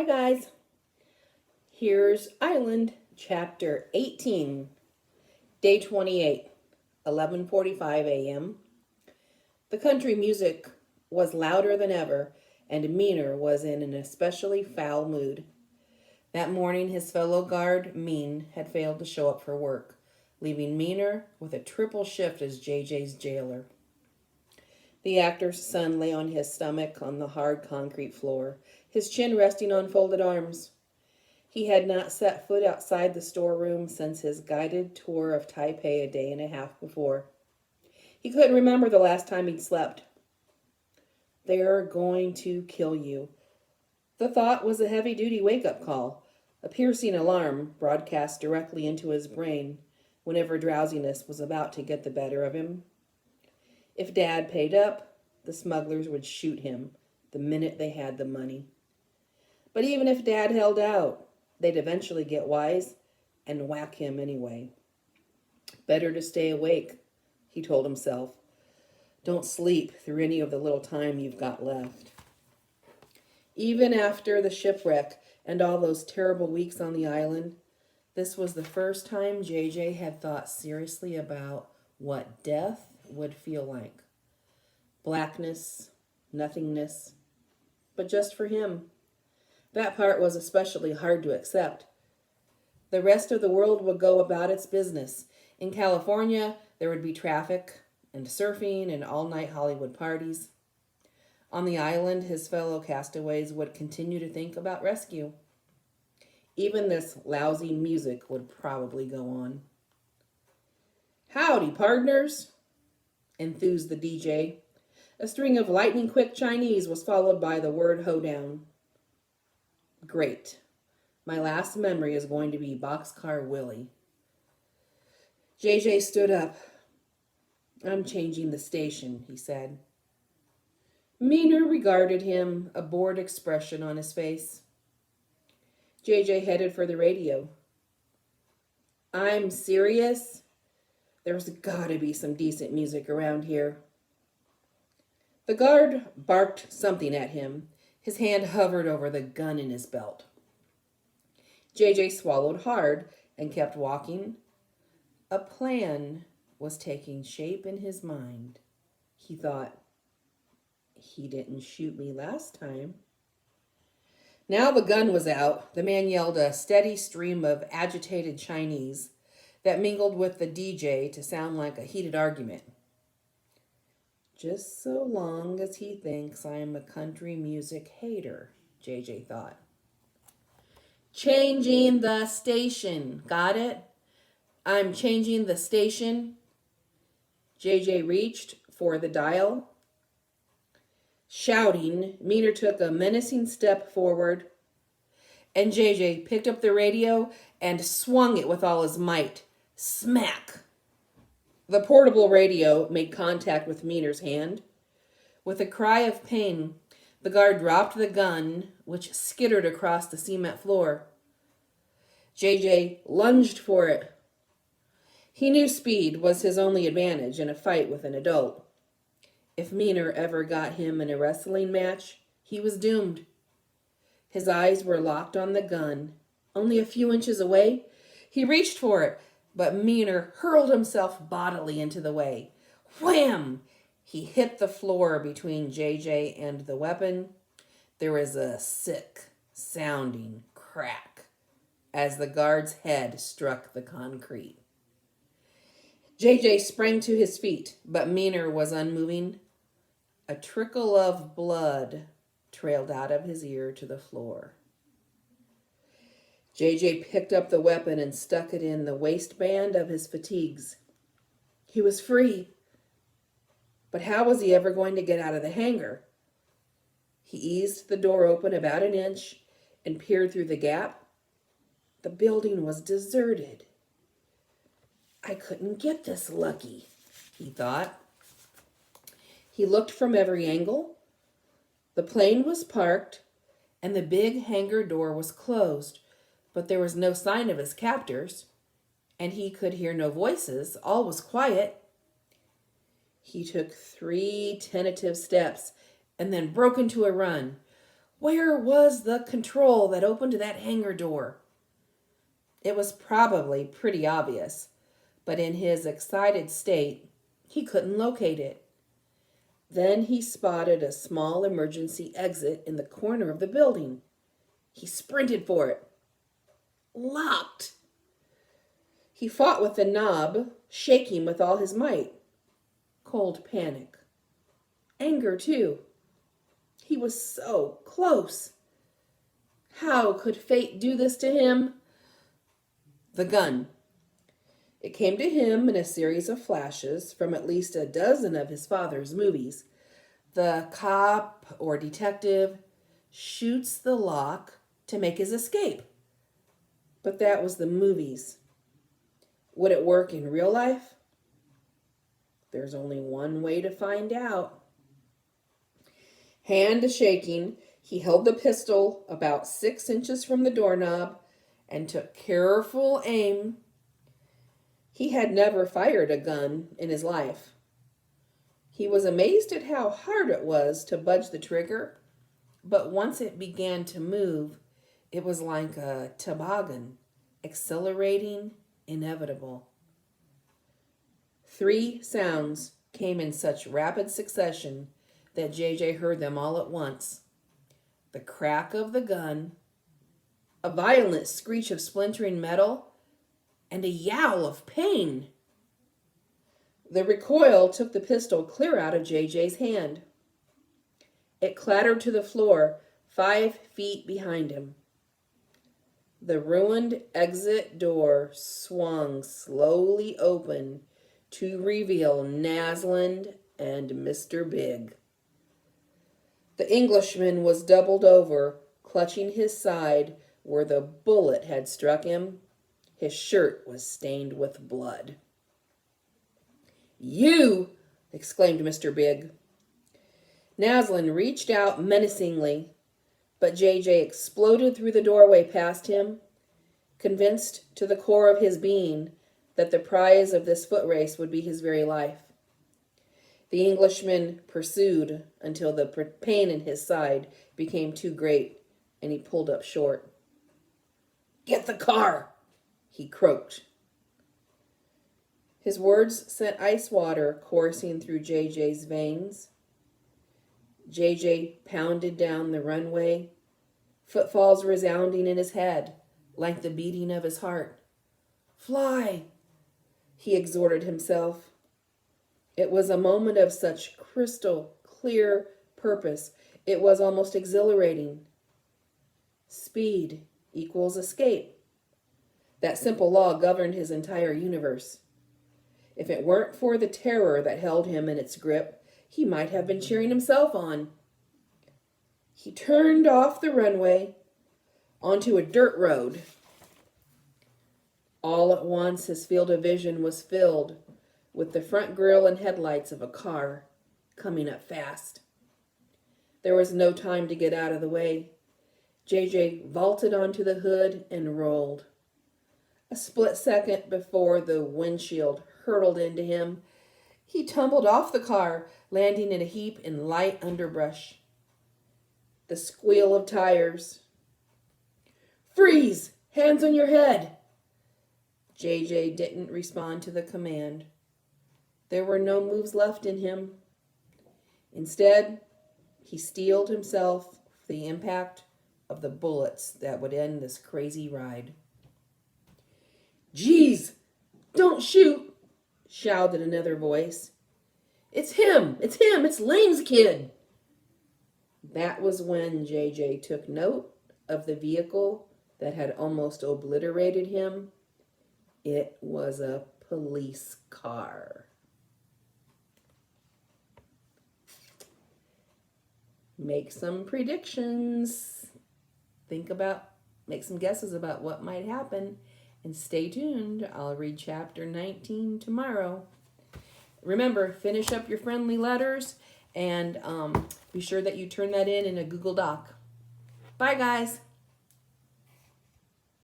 guys. Here's Island, Chapter 18, Day 28, 11:45 a.m. The country music was louder than ever, and Meaner was in an especially foul mood. That morning, his fellow guard, Mean, had failed to show up for work, leaving Meaner with a triple shift as JJ's jailer. The actor's son lay on his stomach on the hard concrete floor, his chin resting on folded arms. He had not set foot outside the storeroom since his guided tour of Taipei a day and a half before. He couldn't remember the last time he'd slept. They're going to kill you. The thought was a heavy-duty wake-up call, a piercing alarm broadcast directly into his brain whenever drowsiness was about to get the better of him. If Dad paid up, the smugglers would shoot him the minute they had the money. But even if Dad held out, they'd eventually get wise and whack him anyway. Better to stay awake, he told himself. Don't sleep through any of the little time you've got left. Even after the shipwreck and all those terrible weeks on the island, this was the first time JJ had thought seriously about what death would feel like. Blackness, nothingness, but just for him. That part was especially hard to accept. The rest of the world would go about its business. In California, there would be traffic and surfing and all-night Hollywood parties. On the island, his fellow castaways would continue to think about rescue. Even this lousy music would probably go on. "Howdy, partners," enthused the DJ. A string of lightning-quick Chinese was followed by the word hoedown. Great. My last memory is going to be Boxcar Willie. JJ stood up. "I'm changing the station," he said. Meaner regarded him, a bored expression on his face. JJ headed for the radio. "I'm serious. There's gotta be some decent music around here." The guard barked something at him. His hand hovered over the gun in his belt. JJ swallowed hard and kept walking. A plan was taking shape in his mind. He thought, he didn't shoot me last time. Now the gun was out. The man yelled a steady stream of agitated Chinese that mingled with the DJ to sound like a heated argument. Just so long as he thinks I'm a country music hater, JJ thought. Changing the station. Got it? I'm changing the station. JJ reached for the dial. Shouting, Meaner took a menacing step forward, and JJ picked up the radio and swung it with all his might. Smack! The portable radio made contact with Meaner's hand. With a cry of pain, the guard dropped the gun, which skittered across the cement floor. JJ lunged for it. He knew speed was his only advantage in a fight with an adult. If Meaner ever got him in a wrestling match, he was doomed. His eyes were locked on the gun. Only a few inches away, he reached for it, but Meaner hurled himself bodily into the way. Wham! He hit the floor between JJ and the weapon. There was a sick-sounding crack as the guard's head struck the concrete. JJ sprang to his feet, but Meaner was unmoving. A trickle of blood trailed out of his ear to the floor. JJ picked up the weapon and stuck it in the waistband of his fatigues. He was free. But how was he ever going to get out of the hangar? He eased the door open about an inch and peered through the gap. The building was deserted. I couldn't get this lucky, he thought. He looked from every angle. The plane was parked, and the big hangar door was closed, but there was no sign of his captors, and he could hear no voices. All was quiet. He took 3 tentative steps and then broke into a run. Where was the control that opened that hangar door? It was probably pretty obvious, but in his excited state, he couldn't locate it. Then he spotted a small emergency exit in the corner of the building. He sprinted for it. Locked! He fought with the knob, shaking with all his might. Cold panic. Anger, too. He was so close. How could fate do this to him? The gun. It came to him in a series of flashes from at least a dozen of his father's movies. The cop or detective shoots the lock to make his escape. But that was the movies. Would it work in real life? There's only one way to find out. Hand shaking, he held the pistol about 6 inches from the doorknob and took careful aim. He had never fired a gun in his life. He was amazed at how hard it was to budge the trigger, but once it began to move, it was like a toboggan, accelerating, inevitable. 3 sounds came in such rapid succession that JJ heard them all at once. The crack of the gun, a violent screech of splintering metal, and a yowl of pain. The recoil took the pistol clear out of JJ's hand. It clattered to the floor 5 feet behind him. The ruined exit door swung slowly open to reveal Naslund and Mr. Big. The Englishman was doubled over, clutching his side where the bullet had struck him. His shirt was stained with blood. "You!" exclaimed Mr. Big. Naslund reached out menacingly, but JJ exploded through the doorway past him, convinced to the core of his being that the prize of this foot race would be his very life. The Englishman pursued until the pain in his side became too great and he pulled up short. "Get the car!" he croaked. His words sent ice water coursing through JJ's veins. JJ pounded down the runway, footfalls resounding in his head like the beating of his heart. "Fly!" he exhorted himself. It was a moment of such crystal clear purpose, it was almost exhilarating. Speed equals escape. That simple law governed his entire universe. If it weren't for the terror that held him in its grip, he might have been cheering himself on. He turned off the runway onto a dirt road. All at once, his field of vision was filled with the front grille and headlights of a car coming up fast. There was no time to get out of the way. JJ vaulted onto the hood and rolled. A split second before the windshield hurtled into him, he tumbled off the car, landing in a heap in light underbrush. The squeal of tires. "Freeze! Hands on your head!" JJ didn't respond to the command. There were no moves left in him. Instead, he steeled himself for the impact of the bullets that would end this crazy ride. "Geez, don't shoot!" shouted another voice. It's him! It's Lane's kid!" That was when JJ took note of the vehicle that had almost obliterated him. It was a police car. Make some predictions. Make some guesses about what might happen. And stay tuned. I'll read Chapter 19 tomorrow. Remember, finish up your friendly letters and be sure that you turn that in a Google Doc. Bye, guys.